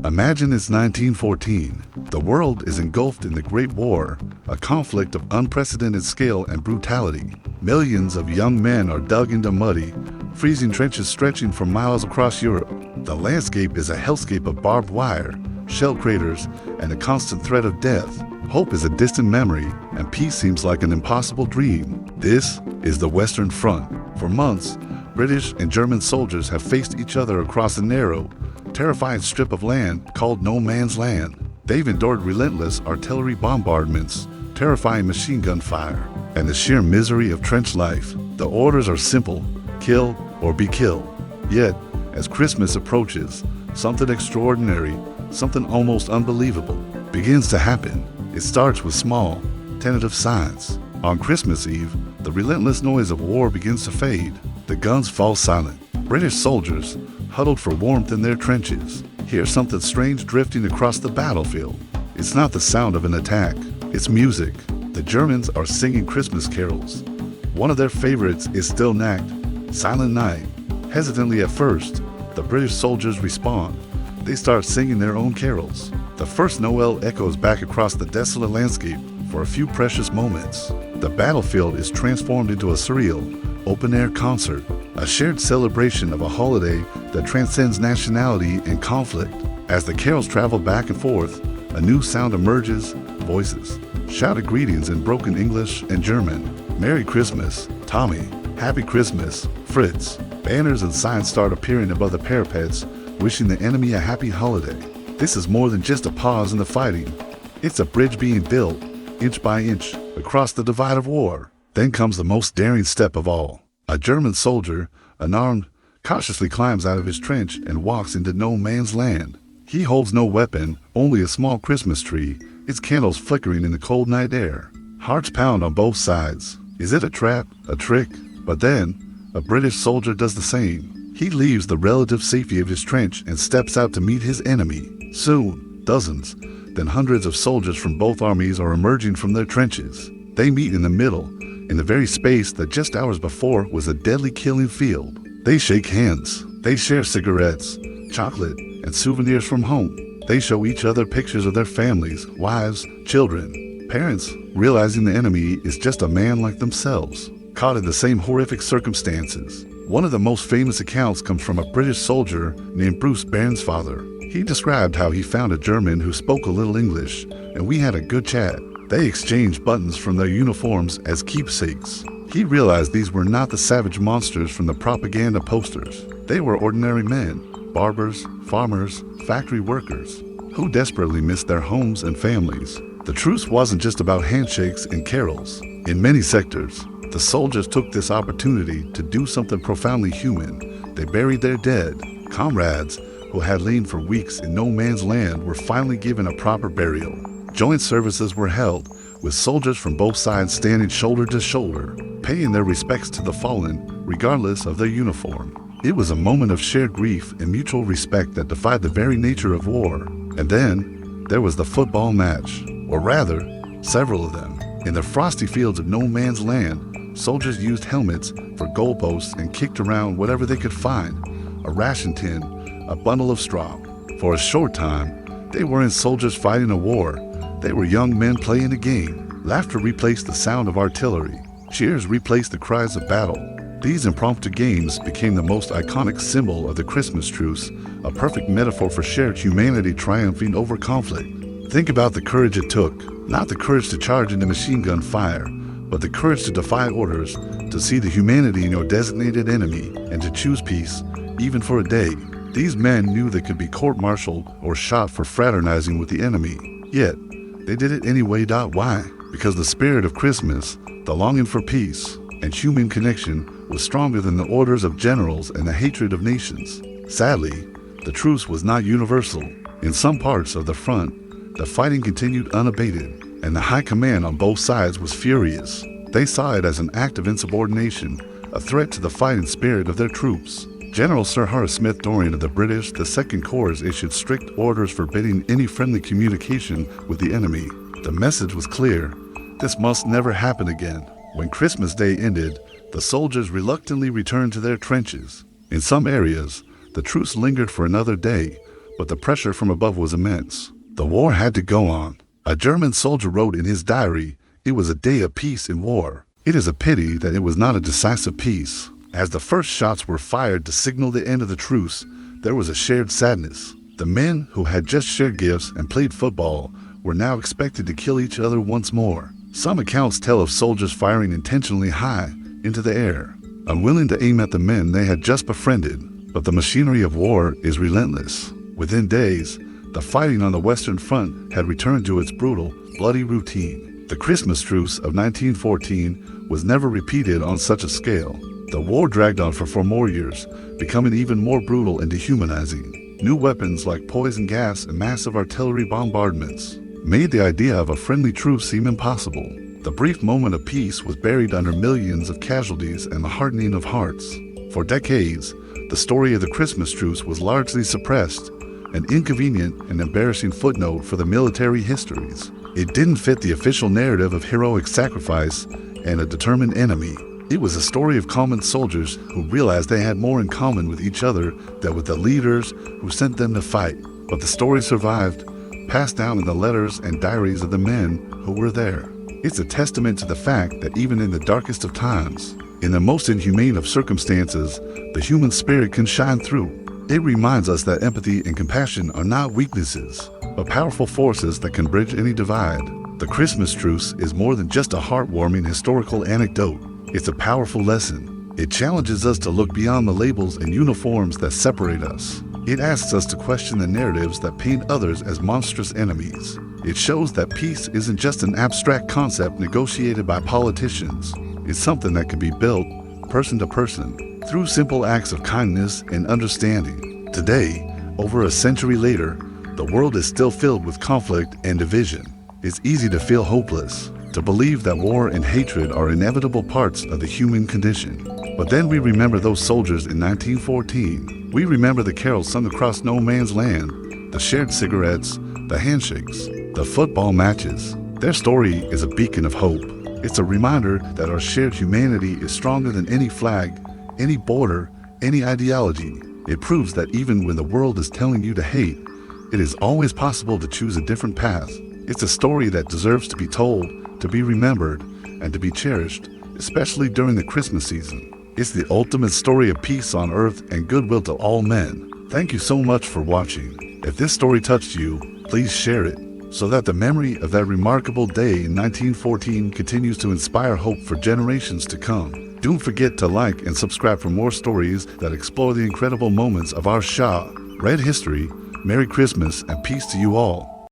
Imagine it's 1914. The world is engulfed in the Great War, a conflict of unprecedented scale and brutality. Millions of young men are dug into muddy, freezing trenches stretching for miles across Europe. The landscape is a hellscape of barbed wire, shell craters, and a constant threat of death. Hope is a distant memory, and peace seems like an impossible dream. This is the Western Front. For months, British and German soldiers have faced each other across a narrow, terrifying strip of land called No Man's Land. They've endured relentless artillery bombardments, terrifying machine gun fire, and the sheer misery of trench life. The orders are simple: kill or be killed. Yet, as Christmas approaches, something extraordinary, something almost unbelievable, begins to happen. It starts with small, tentative signs. On Christmas Eve, the relentless noise of war begins to fade. The guns fall silent. British soldiers, huddled for warmth in their trenches, hear something strange drifting across the battlefield. It's not the sound of an attack, it's music. The Germans are singing Christmas carols. One of their favorites is Still Nacht, Silent Night. Hesitantly at first, the British soldiers respond. They start singing their own carols. The first Noel echoes back across the desolate landscape for a few precious moments. The battlefield is transformed into a surreal, open-air concert, a shared celebration of a holiday that transcends nationality and conflict. As the carols travel back and forth, a new sound emerges: voices, shouted greetings in broken English and German. Merry Christmas, Tommy. Happy Christmas, Fritz. Banners and signs start appearing above the parapets, wishing the enemy a happy holiday. This is more than just a pause in the fighting. It's a bridge being built, inch by inch, across the divide of war. Then comes the most daring step of all. A German soldier, unarmed, cautiously climbs out of his trench and walks into No Man's Land. He holds no weapon, only a small Christmas tree, its candles flickering in the cold night air. Hearts pound on both sides. Is it a trap? A trick? But then, a British soldier does the same. He leaves the relative safety of his trench and steps out to meet his enemy. Soon, dozens, then hundreds of soldiers from both armies are emerging from their trenches. They meet in the middle, in the very space that just hours before was a deadly killing field. They shake hands. They share cigarettes, chocolate, and souvenirs from home. They show each other pictures of their families, wives, children. Parents, realizing the enemy is just a man like themselves, caught in the same horrific circumstances. One of the most famous accounts comes from a British soldier named Bruce Bairnsfather. He described how he found a German who spoke a little English, and we had a good chat. They exchanged buttons from their uniforms as keepsakes. He realized these were not the savage monsters from the propaganda posters. They were ordinary men, barbers, farmers, factory workers, who desperately missed their homes and families. The truce wasn't just about handshakes and carols. In many sectors, the soldiers took this opportunity to do something profoundly human. They buried their dead. Comrades who had lain for weeks in No Man's Land were finally given a proper burial. Joint services were held, with soldiers from both sides standing shoulder to shoulder, paying their respects to the fallen, regardless of their uniform. It was a moment of shared grief and mutual respect that defied the very nature of war. And then, there was the football match, or rather, several of them. In the frosty fields of No Man's Land, soldiers used helmets for goalposts and kicked around whatever they could find: a ration tin, a bundle of straw. For a short time, they weren't soldiers fighting a war. They were young men playing a game. Laughter replaced the sound of artillery. Cheers replaced the cries of battle. These impromptu games became the most iconic symbol of the Christmas truce, a perfect metaphor for shared humanity triumphing over conflict. Think about the courage it took. Not the courage to charge into machine gun fire, but the courage to defy orders, to see the humanity in your designated enemy, and to choose peace, even for a day. These men knew they could be court-martialed or shot for fraternizing with the enemy. Yet, they did it anyway. Why? Because the spirit of Christmas, the longing for peace, and human connection was stronger than the orders of generals and the hatred of nations. Sadly, the truce was not universal. In some parts of the front, the fighting continued unabated, and the high command on both sides was furious. They saw it as an act of insubordination, a threat to the fighting spirit of their troops. General Sir Horace Smith-Dorrien of the British, the Second Corps, issued strict orders forbidding any friendly communication with the enemy. The message was clear: this must never happen again. When Christmas Day ended, the soldiers reluctantly returned to their trenches. In some areas, the truce lingered for another day, but the pressure from above was immense. The war had to go on. A German soldier wrote in his diary, "It was a day of peace in war. It is a pity that it was not a decisive peace." As the first shots were fired to signal the end of the truce, there was a shared sadness. The men who had just shared gifts and played football were now expected to kill each other once more. Some accounts tell of soldiers firing intentionally high into the air, unwilling to aim at the men they had just befriended. But the machinery of war is relentless. Within days, the fighting on the Western Front had returned to its brutal, bloody routine. The Christmas truce of 1914 was never repeated on such a scale. The war dragged on for 4 more years, becoming even more brutal and dehumanizing. New weapons like poison gas and massive artillery bombardments made the idea of a friendly truce seem impossible. The brief moment of peace was buried under millions of casualties and the hardening of hearts. For decades, the story of the Christmas truce was largely suppressed, an inconvenient and embarrassing footnote for the military histories. It didn't fit the official narrative of heroic sacrifice and a determined enemy. It was a story of common soldiers who realized they had more in common with each other than with the leaders who sent them to fight. But the story survived, passed down in the letters and diaries of the men who were there. It's a testament to the fact that even in the darkest of times, in the most inhumane of circumstances, the human spirit can shine through. It reminds us that empathy and compassion are not weaknesses, but powerful forces that can bridge any divide. The Christmas truce is more than just a heartwarming historical anecdote. It's a powerful lesson. It challenges us to look beyond the labels and uniforms that separate us. It asks us to question the narratives that paint others as monstrous enemies. It shows that peace isn't just an abstract concept negotiated by politicians. It's something that can be built, person to person, through simple acts of kindness and understanding. Today, over a century later, the world is still filled with conflict and division. It's easy to feel hopeless, to believe that war and hatred are inevitable parts of the human condition. But then we remember those soldiers in 1914. We remember the carols sung across no man's land, the shared cigarettes, the handshakes, the football matches. Their story is a beacon of hope. It's a reminder that our shared humanity is stronger than any flag, any border, any ideology. It proves that even when the world is telling you to hate, it is always possible to choose a different path. It's a story that deserves to be told, to be remembered, and to be cherished, especially during the Christmas season. It's the ultimate story of peace on earth and goodwill to all men. Thank you so much for watching. If this story touched you, please share it, so that the memory of that remarkable day in 1914 continues to inspire hope for generations to come. Don't forget to like and subscribe for more stories that explore the incredible moments of our Shah. Red history, Merry Christmas, and peace to you all.